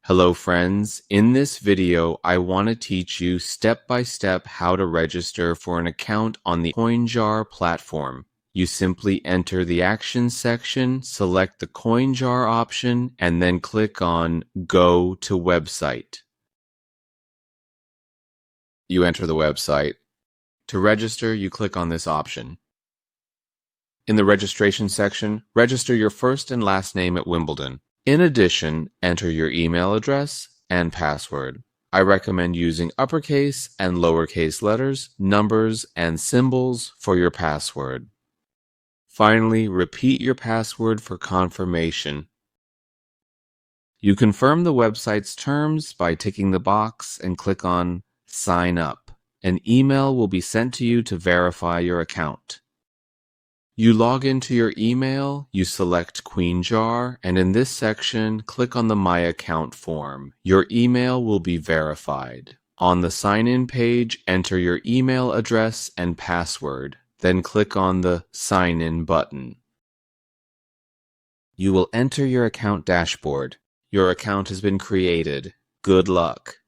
Hello friends, in this video I want to teach you step by step how to register for an account on the CoinJar platform. You simply enter the Actions section, select the CoinJar option, and then click on Go to Website. You enter the website. To register, you click on this option. In the registration section, register your first and last name at Wimbledon. In addition, enter your email address and password. I recommend using uppercase and lowercase letters, numbers, and symbols for your password. Finally, repeat your password for confirmation. You confirm the website's terms by ticking the box and click on Sign Up. An email will be sent to you to verify your account. You log into your email, you select CoinJar, and in this section, click on the My Account form. Your email will be verified. On the sign-in page, enter your email address and password, then click on the Sign In button. You will enter your account dashboard. Your account has been created. Good luck!